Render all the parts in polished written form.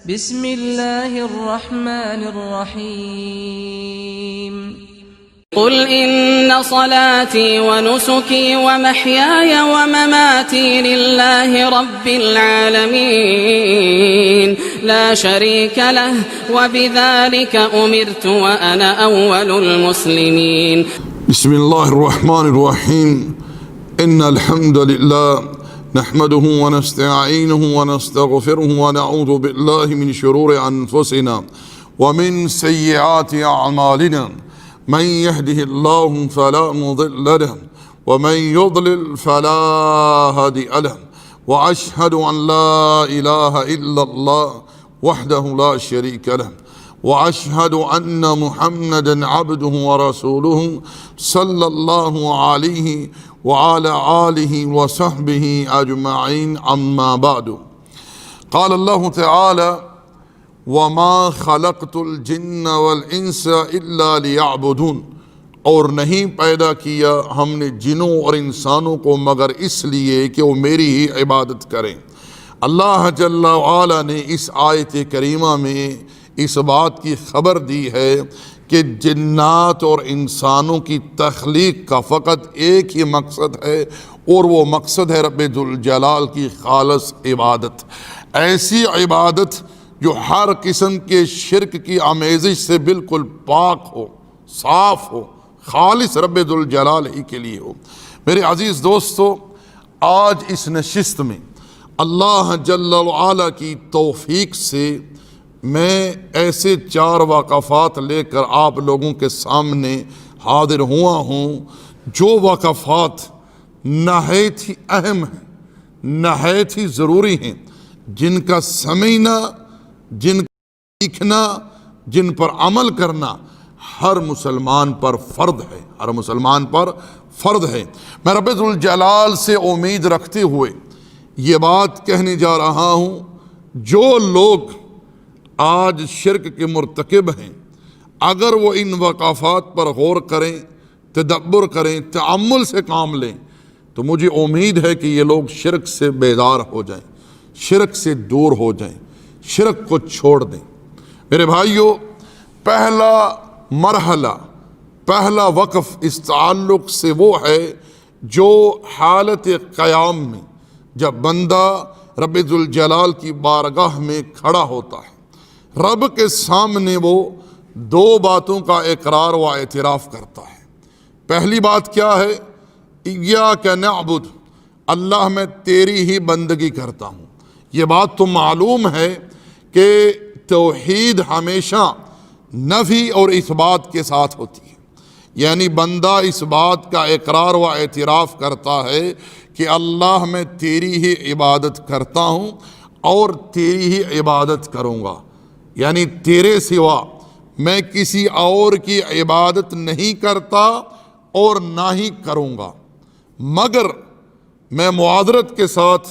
بسم الله الرحمن الرحيم قل إن صلاتي ونسكي ومحياي ومماتي لله رب العالمين لا شريك له وبذلك أمرت وأنا أول المسلمين. بسم الله الرحمن الرحيم. إن الحمد لله نحمده ونستعينه ونستغفره ونعوذ بالله من شرور أنفسنا ومن سيئات أعمالنا. من يهده الله فلا مضل له ومن يضلل فلا هادي له. وأشهد أن لا إله إلا الله وحده لا شريك له وأشهد أن محمدا عبده ورسوله صلى الله عليه وعلى آله وصحبه أجمعين. أما بعد. قال الله تعالى وَمَا خَلَقْتُ الْجِنَّ وَالْإِنسَ إِلَّا لِيَعْبُدُونَ، اور نہیں پیدا کیا ہم نے جنوں اور انسانوں کو مگر اس لیے کہ وہ میری ہی عبادت کریں۔ اللہ جل وعلا نے اس آیت کریمہ میں اس بات کی خبر دی ہے کہ جنات اور انسانوں کی تخلیق کا فقط ایک ہی مقصد ہے، اور وہ مقصد ہے رب ذوالجلال کی خالص عبادت، ایسی عبادت جو ہر قسم کے شرک کی آمیزش سے بالکل پاک ہو، صاف ہو، خالص رب ذوالجلال ہی کے لیے ہو۔ میرے عزیز دوستو، آج اس نشست میں اللہ جل وعلا کی توفیق سے میں ایسے 4 وقفات لے کر آپ لوگوں کے سامنے حاضر ہوا ہوں، جو وقفات نہایت ہی اہم ہیں، نہایت ہی ضروری ہیں، جن کا سمجھنا، جن کا سیکھنا، جن پر عمل کرنا ہر مسلمان پر فرض ہے، ہر مسلمان پر فرض ہے۔ میں رب ذوالجلال سے امید رکھتے ہوئے یہ بات کہنے جا رہا ہوں، جو لوگ آج شرک کے مرتکب ہیں، اگر وہ ان وقفات پر غور کریں، تدبر کریں، تأمل سے کام لیں، تو مجھے امید ہے کہ یہ لوگ شرک سے بیدار ہو جائیں، شرک سے دور ہو جائیں، شرک کو چھوڑ دیں۔ میرے بھائیو، پہلا مرحلہ، پہلا وقف اس تعلق سے وہ ہے جو حالت قیام میں جب بندہ رب ذوالجلال کی بارگاہ میں کھڑا ہوتا ہے، رب کے سامنے وہ 2 باتوں کا اقرار و اعتراف کرتا ہے۔ پہلی بات کیا ہے؟ ایاک نعبد، اللہ میں تیری ہی بندگی کرتا ہوں۔ یہ بات تو معلوم ہے کہ توحید ہمیشہ نفی اور اثبات کے ساتھ ہوتی ہے، یعنی بندہ اس بات کا اقرار و اعتراف کرتا ہے کہ اللہ میں تیری ہی عبادت کرتا ہوں اور تیری ہی عبادت کروں گا، یعنی تیرے سوا میں کسی اور کی عبادت نہیں کرتا اور نہ ہی کروں گا۔ مگر میں معذرت کے ساتھ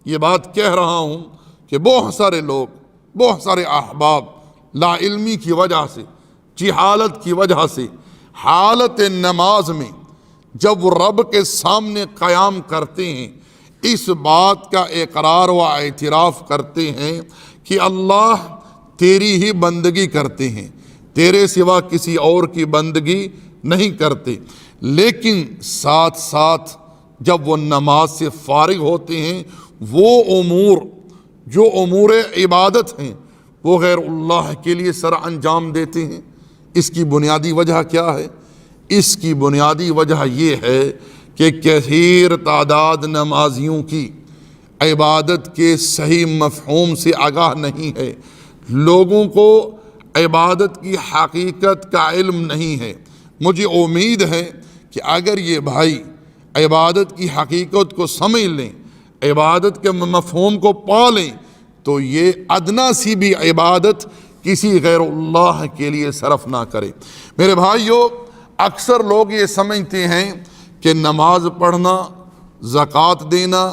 یہ بات کہہ رہا ہوں کہ بہت سارے لوگ، بہت سارے احباب لا علمی کی وجہ سے، جہالت کی وجہ سے، حالت نماز میں جب وہ رب کے سامنے قیام کرتے ہیں، اس بات کا اقرار و اعتراف کرتے ہیں کہ اللہ تیری ہی بندگی کرتے ہیں، تیرے سوا کسی اور کی بندگی نہیں کرتے، لیکن ساتھ ساتھ جب وہ نماز سے فارغ ہوتے ہیں، وہ امور جو امور عبادت ہیں وہ غیر اللہ کے لیے سر انجام دیتے ہیں۔ اس کی بنیادی وجہ کیا ہے؟ اس کی بنیادی وجہ یہ ہے کہ کثیر تعداد نمازیوں کی عبادت کے صحیح مفہوم سے آگاہ نہیں ہے، لوگوں کو عبادت کی حقیقت کا علم نہیں ہے۔ مجھے امید ہے کہ اگر یہ بھائی عبادت کی حقیقت کو سمجھ لیں، عبادت کے مفہوم کو پا لیں، تو یہ ادنا سی بھی عبادت کسی غیر اللہ کے لیے صرف نہ کرے۔ میرے بھائیو، اکثر لوگ یہ سمجھتے ہیں کہ نماز پڑھنا، زکوٰۃ دینا،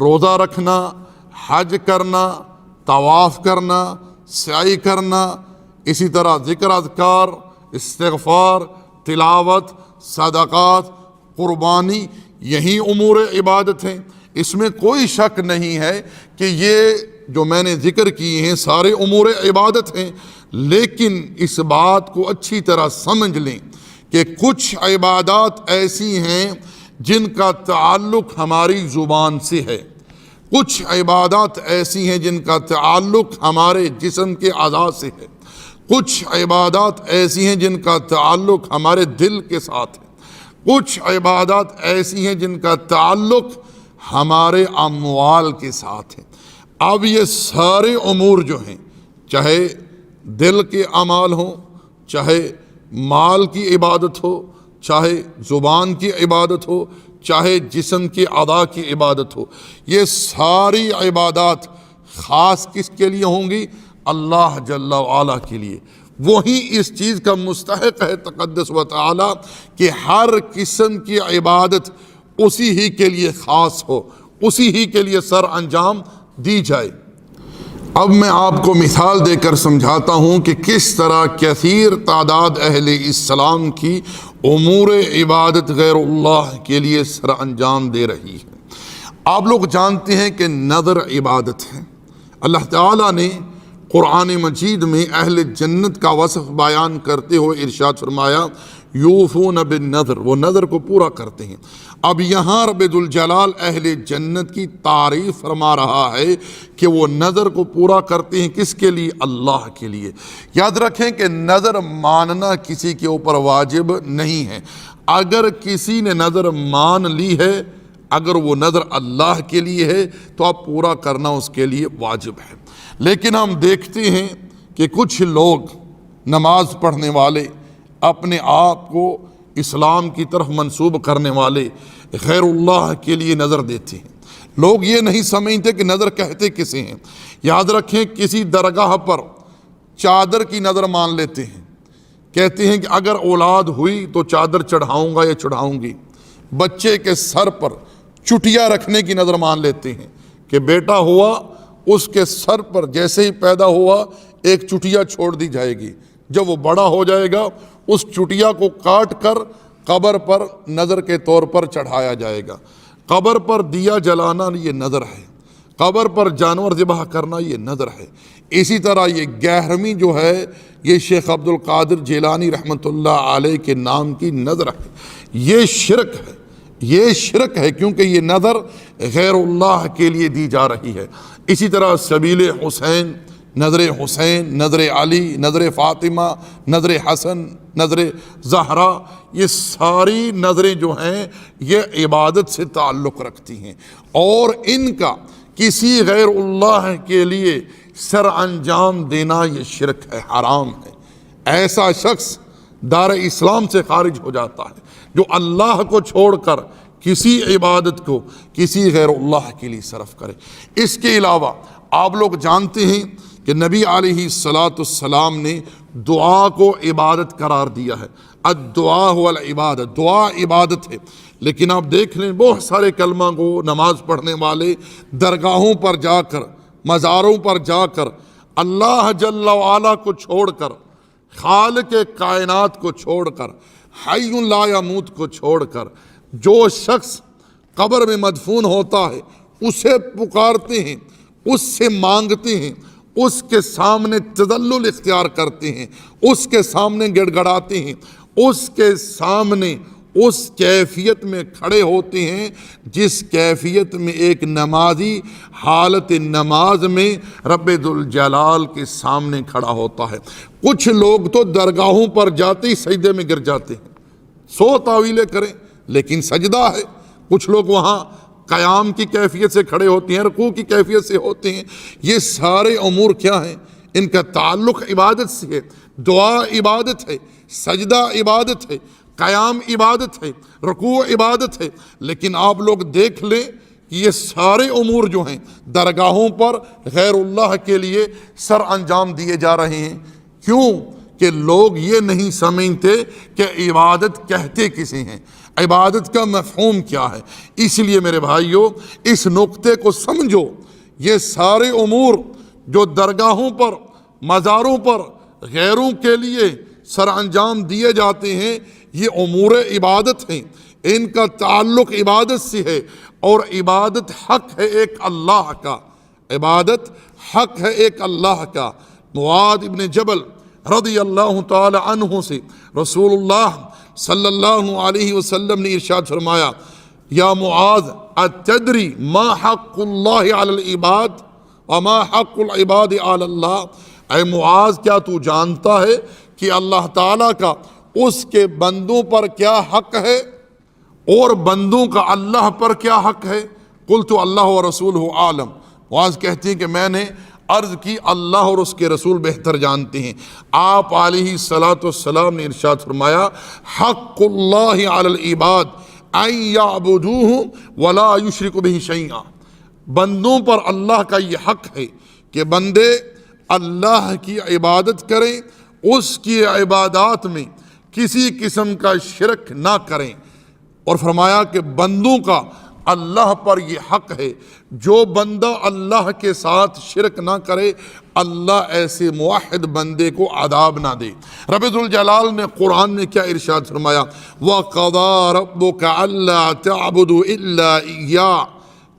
روزہ رکھنا، حج کرنا، طواف کرنا، سعی کرنا، اسی طرح ذکر اذکار، استغفار، تلاوت، صدقات، قربانی، یہی امور عبادت ہیں۔ اس میں کوئی شک نہیں ہے کہ یہ جو میں نے ذکر کیے ہیں سارے امور عبادت ہیں، لیکن اس بات کو اچھی طرح سمجھ لیں کہ کچھ عبادات ایسی ہیں جن کا تعلق ہماری زبان سے ہے، کچھ عبادات ایسی ہیں جن کا تعلق ہمارے جسم کے اعضاء سے ہے، کچھ عبادات ایسی ہیں جن کا تعلق ہمارے دل کے ساتھ ہے، کچھ عبادات ایسی ہیں جن کا تعلق ہمارے اموال کے ساتھ ہے۔ اب یہ سارے امور جو ہیں، چاہے دل کے اعمال ہوں، چاہے مال کی عبادت ہو، چاہے زبان کی عبادت ہو، چاہے جسم کے اعضاء کی عبادت ہو، یہ ساری عبادات خاص کس کے لیے ہوں گی؟ اللہ جل وعلا کے لیے۔ وہی اس چیز کا مستحق ہے تقدس و تعالی کہ ہر قسم کی عبادت اسی ہی کے لیے خاص ہو، اسی ہی کے لیے سر انجام دی جائے۔ اب میں آپ کو مثال دے کر سمجھاتا ہوں کہ کس طرح کثیر تعداد اہل اسلام کی امور عبادت غیر اللہ کے لیے سر انجام دے رہی ہے۔ آپ لوگ جانتے ہیں کہ نظر عبادت ہے۔ اللہ تعالیٰ نے قرآن مجید میں اہل جنت کا وصف بیان کرتے ہوئے ارشاد فرمایا یوفون بالنذر، وہ نظر کو پورا کرتے ہیں۔ اب یہاں رب ذوالجلال اہل جنت کی تعریف فرما رہا ہے کہ وہ نظر کو پورا کرتے ہیں کس کے لیے؟ اللہ کے لیے۔ یاد رکھیں کہ نظر ماننا کسی کے اوپر واجب نہیں ہے۔ اگر کسی نے نظر مان لی ہے، اگر وہ نظر اللہ کے لیے ہے تو اب پورا کرنا اس کے لیے واجب ہے۔ لیکن ہم دیکھتے ہیں کہ کچھ لوگ نماز پڑھنے والے، اپنے آپ کو اسلام کی طرف منسوب کرنے والے، غیر اللہ کے لیے نظر دیتے ہیں۔ لوگ یہ نہیں سمجھتے کہ نظر کہتے کسے ہیں۔ یاد رکھیں کسی درگاہ پر چادر کی نظر مان لیتے ہیں، کہتے ہیں کہ اگر اولاد ہوئی تو چادر چڑھاؤں گا یا چڑھاؤں گی۔ بچے کے سر پر چٹیا رکھنے کی نظر مان لیتے ہیں کہ بیٹا ہوا، اس کے سر پر جیسے ہی پیدا ہوا ایک چٹیا چھوڑ دی جائے گی، جب وہ بڑا ہو جائے گا اس چٹیا کو کاٹ کر قبر پر نظر کے طور پر چڑھایا جائے گا۔ قبر پر دیا جلانا یہ نظر ہے، قبر پر جانور ذبح کرنا یہ نظر ہے۔ اسی طرح یہ 11ویں جو ہے یہ شیخ عبد القادر جیلانی رحمۃ اللہ علیہ کے نام کی نظر ہے۔ یہ شرک ہے، یہ شرک ہے، کیونکہ یہ نظر غیر اللہ کے لیے دی جا رہی ہے۔ اسی طرح سبیل حسین، نظر حسین، نظر علی، نظر فاطمہ، نظر حسن، نظر زہرا، یہ ساری نظریں جو ہیں یہ عبادت سے تعلق رکھتی ہیں، اور ان کا کسی غیر اللہ کے لیے سر انجام دینا یہ شرک ہے، حرام ہے۔ ایسا شخص دار اسلام سے خارج ہو جاتا ہے جو اللہ کو چھوڑ کر کسی عبادت کو کسی غیر اللہ کے لیے صرف کرے۔ اس کے علاوہ آپ لوگ جانتے ہیں کہ نبی علیہ السلام نے دعا کو عبادت قرار دیا ہے۔ الدعاء هو العبادت، دعا عبادت ہے۔ لیکن آپ دیکھ لیں بہت سارے کلمہ کو نماز پڑھنے والے درگاہوں پر جا کر، مزاروں پر جا کر، اللہ جل وعلا کو چھوڑ کر، خالق کائنات کو چھوڑ کر، حی لا یموت کو چھوڑ کر، جو شخص قبر میں مدفون ہوتا ہے اسے پکارتے ہیں، اس سے مانگتے ہیں، اس کے سامنے تذلل اختیار کرتے ہیں، اس کے سامنے گڑ گڑاتے ہیں، اس کے سامنے اس کیفیت میں کھڑے ہوتے ہیں جس کیفیت میں ایک نمازی حالت نماز میں رب ذوالجلال کے سامنے کھڑا ہوتا ہے۔ کچھ لوگ تو درگاہوں پر جاتے ہی سجدے میں گر جاتے ہیں، 100 تعویلیں کریں لیکن سجدہ ہے۔ کچھ لوگ وہاں قیام کی کیفیت سے کھڑے ہوتے ہیں، رکوع کی کیفیت سے ہوتے ہیں۔ یہ سارے امور کیا ہیں؟ ان کا تعلق عبادت سے ہے۔ دعا عبادت ہے، سجدہ عبادت ہے، قیام عبادت ہے، رکوع عبادت ہے۔ لیکن آپ لوگ دیکھ لیں کہ یہ سارے امور جو ہیں درگاہوں پر غیر اللہ کے لیے سر انجام دیے جا رہے ہیں۔ کیوں؟ کہ لوگ یہ نہیں سمجھتے کہ عبادت کہتے کسے ہیں، عبادت کا مفہوم کیا ہے۔ اس لیے میرے بھائیوں اس نقطے کو سمجھو، یہ سارے امور جو درگاہوں پر، مزاروں پر غیروں کے لیے سر انجام دیے جاتے ہیں یہ امور عبادت ہیں، ان کا تعلق عبادت سے ہے، اور عبادت حق ہے ایک اللہ کا، عبادت حق ہے ایک اللہ کا۔ معاذ ابن جبل رضی اللہ تعالی عنہ سے رسول اللہ صلی اللہ علیہ وسلم نے ارشاد فرمایا، یا معاذ اتدری ما حق اللہ علی العباد وما حق العباد علی اللہ؟ اے معاذ، کیا تو جانتا ہے کہ اللہ تعالیٰ کا اس کے بندوں پر کیا حق ہے اور بندوں کا اللہ پر کیا حق ہے؟ قلت اللہ ورسولہ عالم۔ معاذ کہتے ہیں کہ میں نے عرض کی اللہ اور اس کے رسول بہتر جانتے ہیں۔ آپ علیہ الصلاۃ والسلام نے ارشاد فرمایا، حق اللہ علی العباد ان یعبدوہ ولا یشرکوا بہ شیئا۔ بندوں پر اللہ کا یہ حق ہے کہ بندے اللہ کی عبادت کریں، اس کی عبادات میں کسی قسم کا شرک نہ کریں۔ اور فرمایا کہ بندوں کا اللہ پر یہ حق ہے، جو بندہ اللہ کے ساتھ شرک نہ کرے اللہ ایسے موحد بندے کو عذاب نہ دے۔ رب ذوالجلال نے قرآن میں کیا ارشاد فرمایا، وَقَضَىٰ رَبُّكَ أَلَّا تَعْبُدُوا إِلَّا إِيَّاهُ۔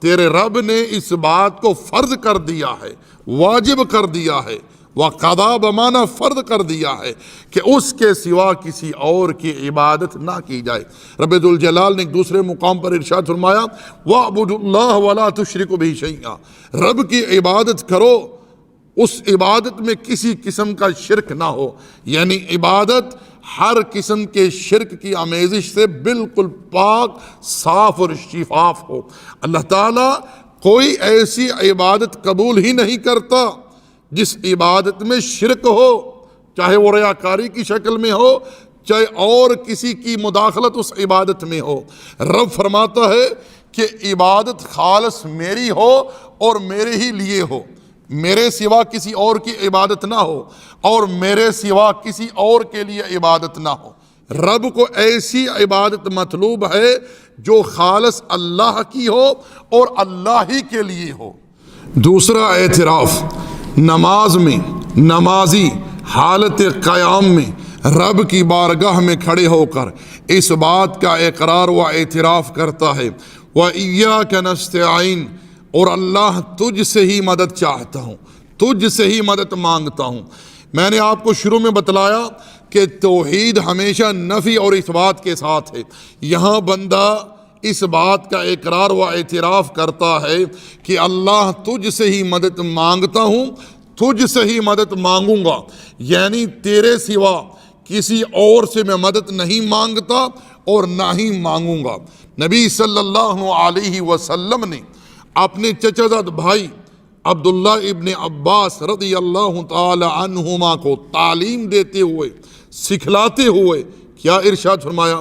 تیرے رب نے اس بات کو فرض کر دیا ہے، واجب کر دیا ہے۔ وَقَضَىٰ بمعنی فرض کر دیا ہے کہ اس کے سوا کسی اور کی عبادت نہ کی جائے۔ رب ذوالجلال نے ایک دوسرے مقام پر ارشاد فرمایا، وَاعْبُدُوا اللَّهَ وَلَا تُشْرِكُوا بِهِ شَيْئًا۔ رب کی عبادت کرو، اس عبادت میں کسی قسم کا شرک نہ ہو، یعنی عبادت ہر قسم کے شرک کی آمیزش سے بالکل پاک، صاف اور شفاف ہو۔ اللہ تعالیٰ کوئی ایسی عبادت قبول ہی نہیں کرتا جس عبادت میں شرک ہو، چاہے وہ ریاکاری کی شکل میں ہو، چاہے اور کسی کی مداخلت اس عبادت میں ہو۔ رب فرماتا ہے کہ عبادت خالص میری ہو اور میرے ہی لیے ہو، میرے سوا کسی اور کی عبادت نہ ہو اور میرے سوا کسی اور کے لیے عبادت نہ ہو۔ رب کو ایسی عبادت مطلوب ہے جو خالص اللہ کی ہو اور اللہ ہی کے لیے ہو۔ دوسرا اعتراف، نماز میں نمازی حالت قیام میں رب کی بارگاہ میں کھڑے ہو کر اس بات کا اقرار و اعتراف کرتا ہے، وَإِيَّاكَ نَسْتَعِينُ، اور اللہ تجھ سے ہی مدد چاہتا ہوں، تجھ سے ہی مدد مانگتا ہوں۔ میں نے آپ کو شروع میں بتلایا کہ توحید ہمیشہ نفی اور اثبات کے ساتھ ہے۔ یہاں بندہ اس بات کا اقرار و اعتراف کرتا ہے کہ اللہ تجھ سے ہی مدد مانگتا ہوں، تجھ سے ہی مدد مانگوں گا، یعنی تیرے سوا کسی اور سے میں مدد نہیں مانگتا اور نہ ہی مانگوں گا۔ نبی صلی اللہ علیہ وسلم نے اپنے چچا زاد بھائی عبداللہ ابن عباس رضی اللہ تعالی عنہما کو تعلیم دیتے ہوئے، سکھلاتے ہوئے کیا ارشاد فرمایا،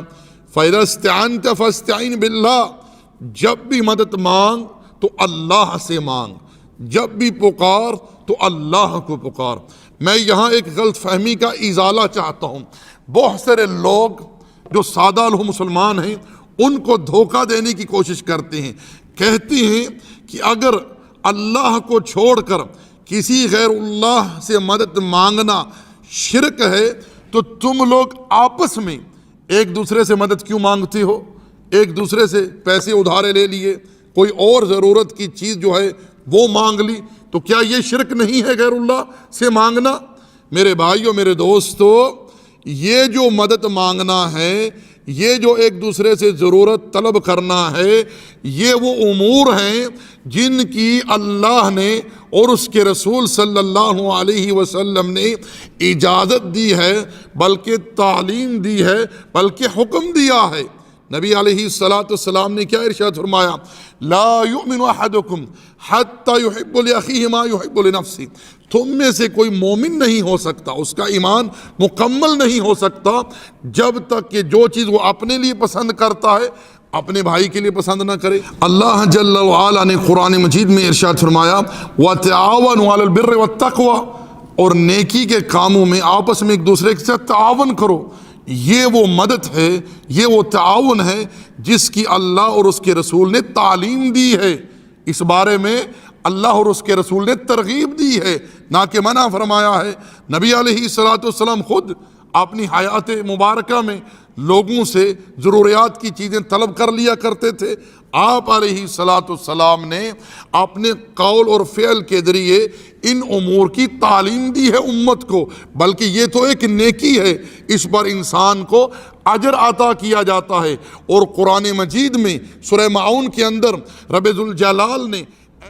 فَإِذَا اسْتَعَنْتَ فَاسْتَعِنْ بِاللَّهِ، جب بھی مدد مانگ تو اللہ سے مانگ، جب بھی پکار تو اللہ کو پکار۔ میں یہاں ایک غلط فہمی کا ازالہ چاہتا ہوں۔ بہت سارے لوگ جو سادہ لوگ مسلمان ہیں ان کو دھوکہ دینے کی کوشش کرتے ہیں، کہتے ہیں کہ اگر اللہ کو چھوڑ کر کسی غیر اللہ سے مدد مانگنا شرک ہے تو تم لوگ آپس میں ایک دوسرے سے مدد کیوں مانگتے ہو؟ ایک دوسرے سے پیسے ادھارے لے لیے، کوئی اور ضرورت کی چیز جو ہے وہ مانگ لی، تو کیا یہ شرک نہیں ہے غیر اللہ سے مانگنا؟ میرے بھائیوں، میرے دوستو، یہ جو مدد مانگنا ہے، یہ جو ایک دوسرے سے ضرورت طلب کرنا ہے، یہ وہ امور ہیں جن کی اللہ نے اور اس کے رسول صلی اللہ علیہ وسلم نے اجازت دی ہے، بلکہ تعلیم دی ہے، بلکہ حکم دیا ہے۔ نبی علیہ السلام نے کیا ارشاد فرمایا، لا یؤمن احدکم حتی یحب لأخیہ ما یحب لنفسہ، تم میں سے کوئی مومن نہیں ہو سکتا، اس کا ایمان مکمل نہیں ہو سکتا جب تک کہ جو چیز وہ اپنے لیے پسند کرتا ہے اپنے بھائی کے لیے پسند نہ کرے۔ اللہ جل وعلا نے قرآن مجید میں ارشاد فرمایا، وَتَعَاوَنُوا عَلَى الْبِرِّ وَالتَّقْوَى، اور نیکی کے کاموں میں آپس میں ایک دوسرے کے ساتھ تعاون کرو۔ یہ وہ مدد ہے، یہ وہ تعاون ہے جس کی اللہ اور اس کے رسول نے تعلیم دی ہے۔ اس بارے میں اللہ اور اس کے رسول نے ترغیب دی ہے، نہ کہ منع فرمایا ہے۔ نبی علیہ السلام خود اپنی حیات مبارکہ میں لوگوں سے ضروریات کی چیزیں طلب کر لیا کرتے تھے، آپ علیہ الصلوۃ والسلام نے اپنے قول اور فعل کے ذریعے ان امور کی تعلیم دی ہے امت کو، بلکہ یہ تو ایک نیکی ہے، اس پر انسان کو اجر عطا کیا جاتا ہے۔ اور قرآن مجید میں سورہ معون کے اندر رب ذوالجلال نے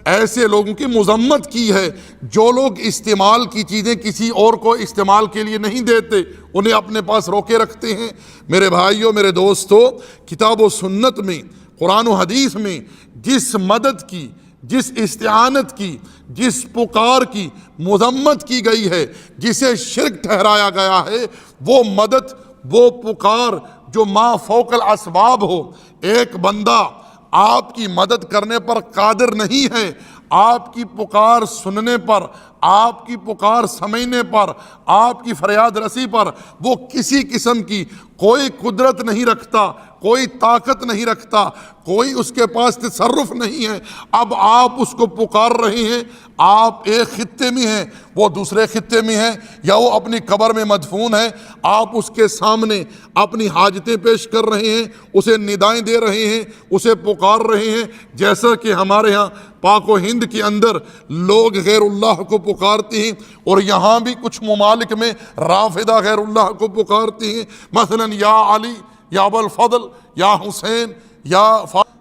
ایسے لوگوں کی مذمت کی ہے جو لوگ استعمال کی چیزیں کسی اور کو استعمال کے لیے نہیں دیتے، انہیں اپنے پاس روکے رکھتے ہیں۔ میرے بھائیوں، میرے دوستو، کتاب و سنت میں، قرآن و حدیث میں جس مدد کی، جس استعانت کی، جس پکار کی مذمت کی گئی ہے، جسے شرک ٹھہرایا گیا ہے، وہ مدد، وہ پکار جو ما فوق الاسباب ہو۔ ایک بندہ آپ کی مدد کرنے پر قادر نہیں ہے، آپ کی پکار سننے پر، آپ کی پکار سمجھنے پر، آپ کی فریاد رسی پر وہ کسی قسم کی کوئی قدرت نہیں رکھتا، کوئی طاقت نہیں رکھتا، کوئی اس کے پاس تصرف نہیں ہے۔ اب آپ اس کو پکار رہے ہیں، آپ ایک خطے میں ہیں، وہ دوسرے خطے میں ہیں، یا وہ اپنی قبر میں مدفون ہے، آپ اس کے سامنے اپنی حاجتیں پیش کر رہے ہیں، اسے ندائیں دے رہے ہیں، اسے پکار رہے ہیں، جیسا کہ ہمارے ہاں پاک و ہند کے اندر لوگ غیر اللہ کو پکارتے ہیں، اور یہاں بھی کچھ ممالک میں رافضہ غیر اللہ کو پکارتے ہیں، مثلا یا علی، یا ابو الفضل، یا حسین، یا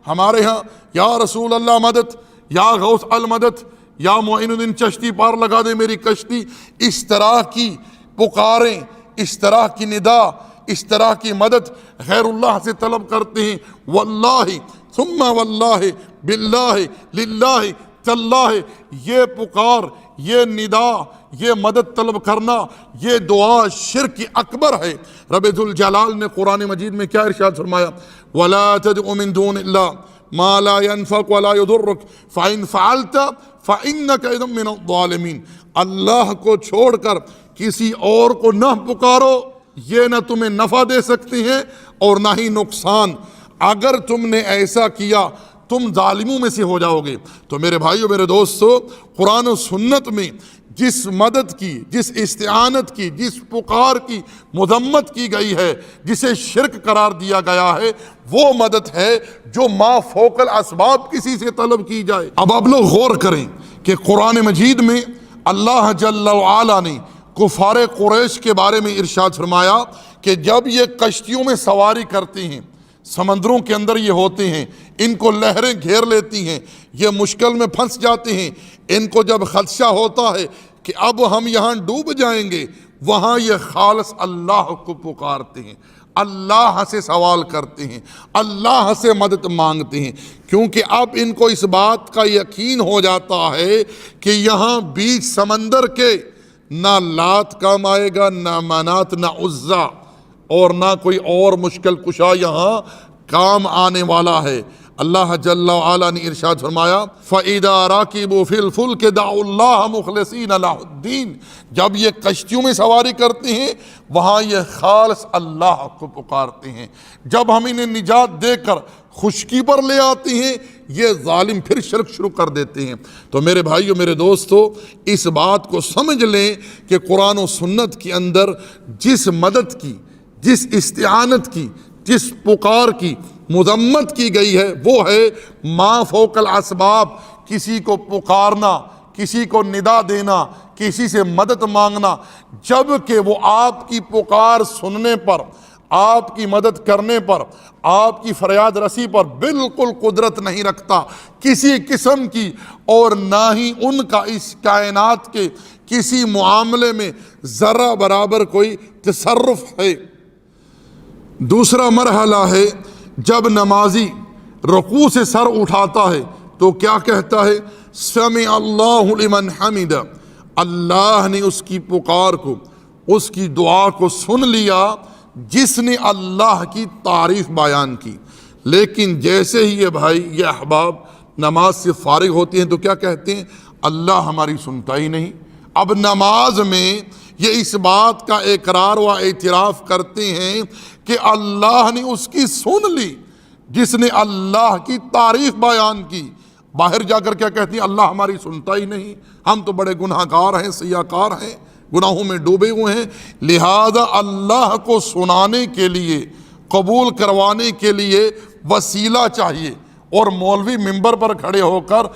ہمارے ہاں یا رسول اللہ مدد، یا غوث المدد، یا معین الدین چشتی پار لگا دے میری کشتی۔ اس طرح کی پکاریں، اس طرح کی ندا، اس طرح کی مدد غیر اللہ سے طلب کرتے ہیں۔ واللہ ثم واللہ باللہ للہ تاللہ، یہ پکار، یہ ندا، یہ مدد طلب کرنا، یہ دعا شرک اکبر ہے۔ رب ذوالجلال نے قرآن مجید میں کیا ارشاد فرمایا؟ وَلَا تَدْعُ مِن دُونِ اللَّهِ مَا لَا يَنفَعُكَ وَلَا يَضُرُّكَ فَإِن فَعَلْتَ فَإِنَّكَ إِذًا مِنَ الظَّالِمِينَ۔ اللہ کو چھوڑ کر کسی اور کو نہ پکارو، یہ نہ تمہیں نفع دے سکتے ہیں اور نہ ہی نقصان، اگر تم نے ایسا کیا تم ظالموں میں سے ہو جاؤ گے۔ تو میرے بھائیو، میرے دوستو، قرآن و سنت میں جس مدد کی، جس استعانت کی، جس پکار کی مذمت کی گئی ہے، جسے شرک قرار دیا گیا ہے، وہ مدد ہے جو ما فوق الاسباب کسی سے طلب کی جائے۔ اب آپ لوگ غور کریں کہ قرآن مجید میں اللہ جل وعلا نے کفار قریش کے بارے میں ارشاد فرمایا کہ جب یہ کشتیوں میں سواری کرتے ہیں، سمندروں کے اندر یہ ہوتے ہیں، ان کو لہریں گھیر لیتی ہیں، یہ مشکل میں پھنس جاتے ہیں، ان کو جب خدشہ ہوتا ہے کہ اب ہم یہاں ڈوب جائیں گے، وہاں یہ خالص اللہ کو پکارتے ہیں، اللہ سے سوال کرتے ہیں، اللہ سے مدد مانگتے ہیں، کیونکہ اب ان کو اس بات کا یقین ہو جاتا ہے کہ یہاں بیچ سمندر کے نہ لات کام آئے گا، نہ منات، نہ عزا، اور نہ کوئی اور مشکل کشا یہاں کام آنے والا ہے۔ اللہ جل وعلا نے ارشاد فرمایا فَإِذَا رَاكِبُوا فِي الْفُلْكِ دَعُوا اللَّهَ مُخْلِصِينَ لَهُ الدِّينَ، جب یہ کشتیوں میں سواری کرتے ہیں وہاں یہ خالص اللہ کو پکارتے ہیں۔ جب ہم انہیں نجات دے کر خشکی پر لے آتے ہیں، یہ ظالم پھر شرک شروع کر دیتے ہیں۔ تو میرے بھائیو، میرے دوستو، اس بات کو سمجھ لیں کہ قرآن و سنت کے اندر جس مدد کی، جس استعانت کی، جس پکار کی مذمت کی گئی ہے، وہ ہے ما فوق الاسباب، کسی کو پکارنا، کسی کو ندا دینا، کسی سے مدد مانگنا، جب کہ وہ آپ کی پکار سننے پر، آپ کی مدد کرنے پر، آپ کی فریاد رسی پر بالکل قدرت نہیں رکھتا کسی قسم کی، اور نہ ہی ان کا اس کائنات کے کسی معاملے میں ذرہ برابر کوئی تصرف ہے۔ دوسرا مرحلہ ہے جب نمازی رکوع سے سر اٹھاتا ہے تو کیا کہتا ہے؟ سمع اللہ لمن حمد، اللہ نے اس کی پکار کو، اس کی دعا کو سن لیا جس نے اللہ کی تعریف بیان کی۔ لیکن جیسے ہی یہ بھائی، یہ احباب نماز سے فارغ ہوتے ہیں تو کیا کہتے ہیں؟ اللہ ہماری سنتا ہی نہیں۔ اب نماز میں یہ اس بات کا اقرار و اعتراف کرتے ہیں کہ اللہ نے اس کی سن لی جس نے اللہ کی تعریف بیان کی۔ باہر جا کر کیا کہتے ہیں؟ اللہ ہماری سنتا ہی نہیں، ہم تو بڑے گناہ گار ہیں، سیاکار ہیں، گناہوں میں ڈوبے ہوئے ہیں۔ لہذا اللہ کو سنانے کے لیے، قبول کروانے کے لیے وسیلہ چاہیے، اور مولوی منبر پر کھڑے ہو کر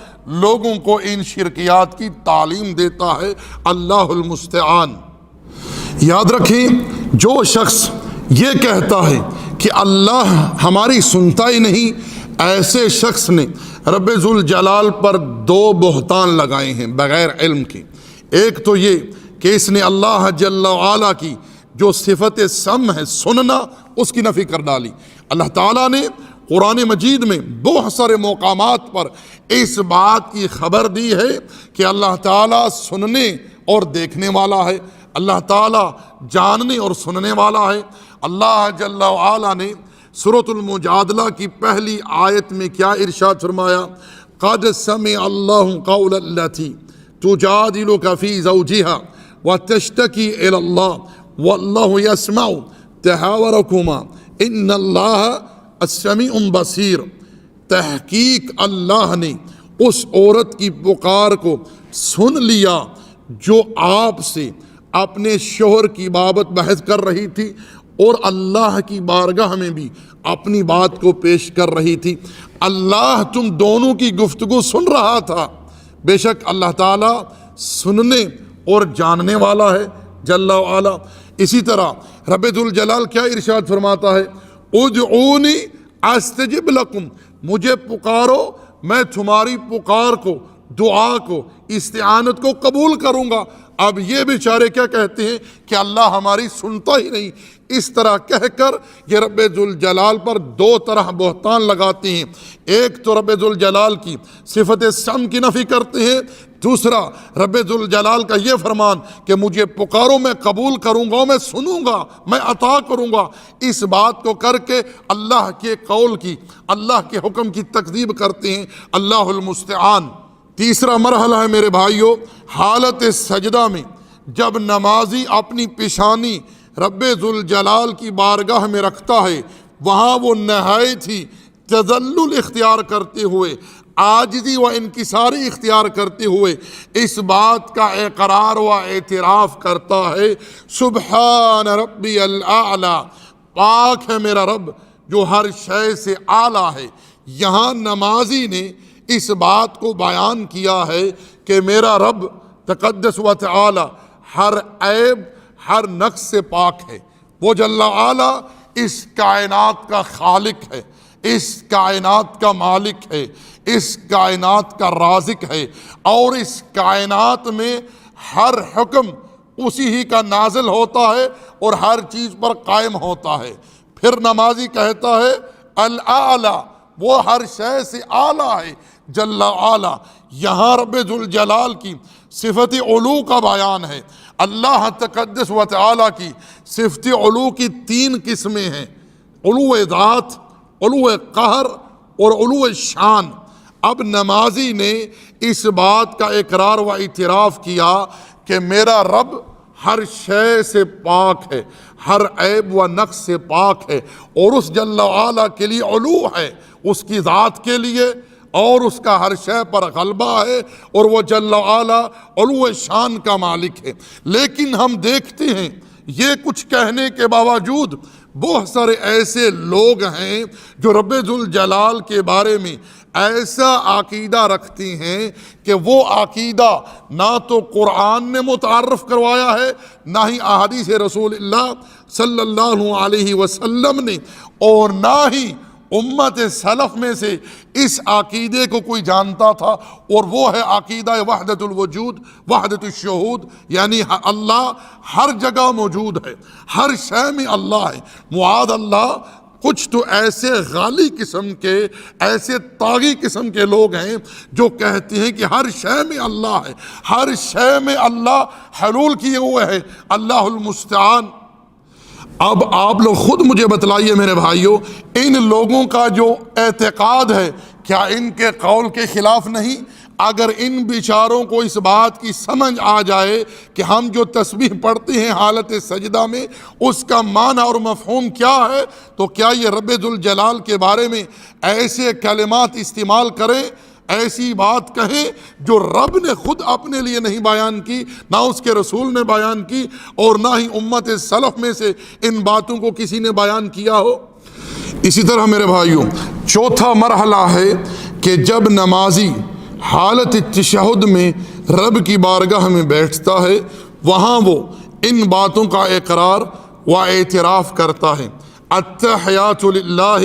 لوگوں کو ان شرکیات کی تعلیم دیتا ہے۔ اللہ المستعان۔ یاد رکھیں، جو شخص یہ کہتا ہے کہ اللہ ہماری سنتا ہی نہیں، ایسے شخص نے رب ذوالجلال پر دو بہتان لگائے ہیں بغیر علم کے۔ ایک تو یہ کہ اس نے اللہ جل وعلا کی جو صفت سمع ہے، سننا، اس کی نفی کر ڈالی۔ اللہ تعالیٰ نے قرآن مجید میں بہت سارے مقامات پر اس بات کی خبر دی ہے کہ اللہ تعالیٰ سننے اور دیکھنے والا ہے، اللہ تعالیٰ جاننے اور سننے والا ہے۔ اللہ جل وعلا نے سورۃ المجادلہ کی پہلی آیت میں کیا ارشاد فرمایا؟ قد سمع اللہ قول التی تجادلک فی زوجہا وتشتکی الی اللہ واللہ یسمع تحاورکما ان اللہ السمیع بصیر۔ تحقیق اللہ نے اس عورت کی پکار کو سن لیا جو آپ سے اپنے شوہر کی بابت بحث کر رہی تھی اور اللہ کی بارگاہ میں بھی اپنی بات کو پیش کر رہی تھی۔ اللہ تم دونوں کی گفتگو سن رہا تھا۔ بے شک اللہ تعالیٰ سننے اور جاننے والا ہے جل وعلا۔ اسی طرح رب ذوالجلال کیا ارشاد فرماتا ہے؟ ادعونی استجب لکم، مجھے پکارو میں تمہاری پکار کو، دعا کو، استعانت کو قبول کروں گا۔ اب یہ بیچارے کیا کہتے ہیں کہ اللہ ہماری سنتا ہی نہیں۔ اس طرح کہہ کر یہ رب ذوالجلال پر دو طرح بہتان لگاتے ہیں۔ ایک تو رب ذوالجلال کی صفت سمع کی نفی کرتے ہیں، دوسرا رب ذوالجلال کا یہ فرمان کہ مجھے پکارو میں قبول کروں گا، میں سنوں گا، میں عطا کروں گا۔ اس بات کو کر کے اللہ کے قول کی، اللہ کے حکم کی تکذیب کرتے ہیں۔ اللہ المستعان۔ تیسرا مرحلہ ہے میرے بھائیو، حالت سجدہ میں جب نمازی اپنی پیشانی رب ذوالجلال کی بارگاہ میں رکھتا ہے، وہاں وہ نہایت ہی تذلل اختیار کرتے ہوئے، عاجزی و انکساری اختیار کرتے ہوئے اس بات کا اقرار و اعتراف کرتا ہے، سبحان ربی الاعلی، پاک ہے میرا رب جو ہر شے سے اعلیٰ ہے۔ یہاں نمازی نے اس بات کو بیان کیا ہے کہ میرا رب تقدس و تعالی ہر عیب، ہر نقص سے پاک ہے۔ وہ جل وعلا اس کائنات کا خالق ہے، اس کائنات کا مالک ہے، اس کائنات کا رازق ہے، اور اس کائنات میں ہر حکم اسی ہی کا نازل ہوتا ہے اور ہر چیز پر قائم ہوتا ہے۔ پھر نمازی کہتا ہے الاعلی، وہ ہر شے سے اعلیٰ ہے جل وعلا۔ یہاں رب ذوالجلال کی صفت علو کا بیان ہے۔ اللہ تقدس و تعالی کی صفت علو کی تین قسمیں ہیں، علو ذات، علو قہر اور علو شان۔ اب نمازی نے اس بات کا اقرار و اعتراف کیا کہ میرا رب ہر شے سے پاک ہے، ہر عیب و نقص سے پاک ہے، اور اس جل وعلا کے لیے علو ہے، اس کی ذات کے لیے، اور اس کا ہر شے پر غلبہ ہے، اور وہ جل وعلا علو شان کا مالک ہے۔ لیکن ہم دیکھتے ہیں یہ کچھ کہنے کے باوجود بہت سارے ایسے لوگ ہیں جو رب ذوالجلال کے بارے میں ایسا عقیدہ رکھتے ہیں کہ وہ عقیدہ نہ تو قرآن نے متعارف کروایا ہے، نہ ہی احادیث رسول اللہ صلی اللہ علیہ وسلم نے، اور نہ ہی امت سلف میں سے اس عقیدے کو کوئی جانتا تھا، اور وہ ہے عقیدہ وحدت الوجود، وحدت الشہود، یعنی اللہ ہر جگہ موجود ہے، ہر شے میں اللہ ہے۔ معاذ اللہ، کچھ تو ایسے غالی قسم کے، ایسے طاغی قسم کے لوگ ہیں جو کہتے ہیں کہ ہر شے میں اللہ ہے، ہر شے میں اللہ حلول کیے ہوئے ہے۔ اللہ المستعان۔ اب آپ لوگ خود مجھے بتلائیے میرے بھائیوں، ان لوگوں کا جو اعتقاد ہے کیا ان کے قول کے خلاف نہیں؟ اگر ان بیچاروں کو اس بات کی سمجھ آ جائے کہ ہم جو تسبیح پڑھتے ہیں حالت سجدہ میں اس کا معنی اور مفہوم کیا ہے، تو کیا یہ رب ذوالجلال کے بارے میں ایسے کلمات استعمال کریں، ایسی بات کہیں جو رب نے خود اپنے لیے نہیں بیان کی، نہ اس کے رسول نے بیان کی، اور نہ ہی امت سلف میں سے ان باتوں کو کسی نے بیان کیا ہو؟ اسی طرح میرے بھائیوں چوتھا مرحلہ ہے کہ جب نمازی حالت تشہد میں رب کی بارگاہ میں بیٹھتا ہے وہاں وہ ان باتوں کا اقرار و اعتراف کرتا ہے، التحیات للہ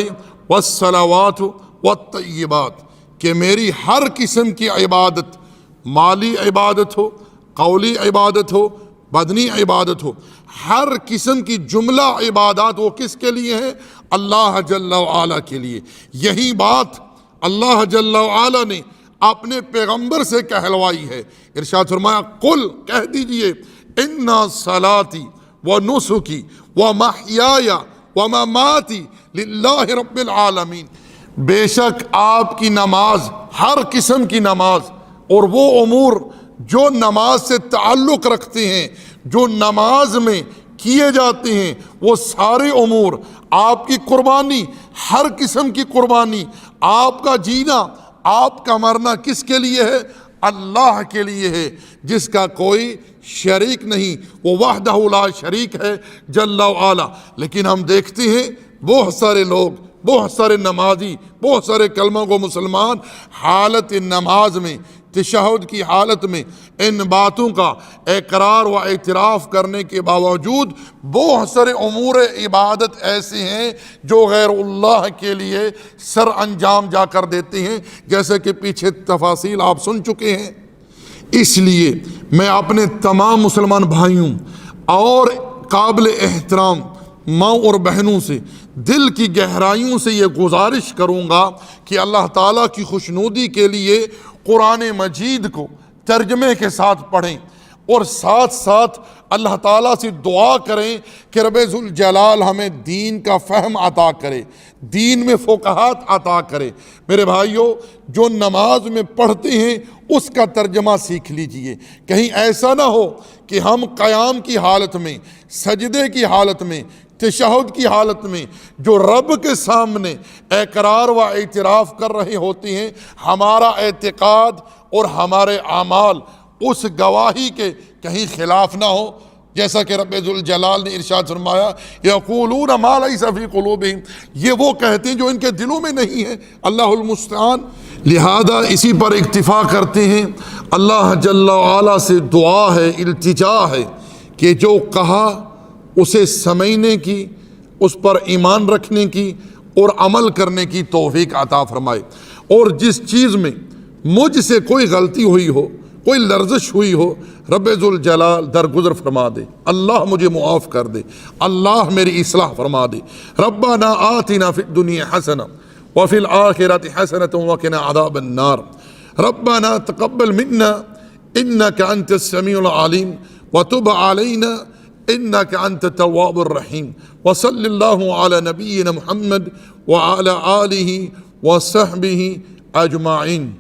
والصلوات والطیبات، کہ میری ہر قسم کی عبادت، مالی عبادت ہو، قولی عبادت ہو، بدنی عبادت ہو، ہر قسم کی جملہ عبادات وہ کس کے لیے ہیں؟ اللہ جل وعلا کے لیے۔ یہی بات اللہ جل وعلا نے اپنے پیغمبر سے کہلوائی ہے، ارشاد فرمایا قل، کہہ دیجئے، ان صلاتی و نسکی و محیای و مماتی للہ رب العالمین، بے شک آپ کی نماز، ہر قسم کی نماز اور وہ امور جو نماز سے تعلق رکھتے ہیں، جو نماز میں کیے جاتے ہیں، وہ سارے امور، آپ کی قربانی، ہر قسم کی قربانی، آپ کا جینا، آپ کا مرنا کس کے لیے ہے؟ اللہ کے لیے ہے، جس کا کوئی شریک نہیں، وہ وحدہ لا شریک ہے جل وعلا۔ لیکن ہم دیکھتے ہیں بہت سارے لوگ، بہت سارے نمازی، بہت سارے کلمہ گو مسلمان حالت نماز میں، تشہد کی حالت میں ان باتوں کا اقرار و اعتراف کرنے کے باوجود بہت سارے امور عبادت ایسے ہیں جو غیر اللہ کے لیے سر انجام جا کر دیتے ہیں، جیسے کہ پیچھے تفاصیل آپ سن چکے ہیں۔ اس لیے میں اپنے تمام مسلمان بھائیوں اور قابل احترام ماں اور بہنوں سے دل کی گہرائیوں سے یہ گزارش کروں گا کہ اللہ تعالیٰ کی خوشنودی کے لیے قرآن مجید کو ترجمے کے ساتھ پڑھیں اور ساتھ ساتھ اللہ تعالیٰ سے دعا کریں کہ رب ذوالجلال ہمیں دین کا فہم عطا کرے، دین میں فقاہت عطا کرے۔ میرے بھائیوں، جو نماز میں پڑھتے ہیں اس کا ترجمہ سیکھ لیجئے، کہیں ایسا نہ ہو کہ ہم قیام کی حالت میں، سجدے کی حالت میں، تشہد کی حالت میں جو رب کے سامنے اقرار و اعتراف کر رہے ہوتے ہیں، ہمارا اعتقاد اور ہمارے اعمال اس گواہی کے کہیں خلاف نہ ہو، جیسا کہ رب ذوالجلال نے ارشاد فرمایا یقولون ما لیس فی قلوبہم، یہ وہ کہتے ہیں جو ان کے دلوں میں نہیں ہے، اللہ المستعان۔ لہذا اسی پر اکتفا کرتے ہیں، اللہ جل وعلا سے دعا ہے، التجا ہے کہ جو کہا اسے سمجھنے کی، اس پر ایمان رکھنے کی اور عمل کرنے کی توفیق عطا فرمائے، اور جس چیز میں مجھ سے کوئی غلطی ہوئی ہو، کوئی لرزش ہوئی ہو، رب ذوالجلال درگزر فرما دے، اللہ مجھے معاف کر دے، اللہ میری اصلاح فرما دے۔ ربنا آتنا فی الدنیا حسنہ وفی الآخرۃ حسنۃ وقنا عذاب النار، ربنا تقبل منا انک انت السمیع العلیم وتب علینا انک انت التواب الرحیم، وصلی اللہ علی نبینا محمد وعلی آلہ وصحبہ اجمعین۔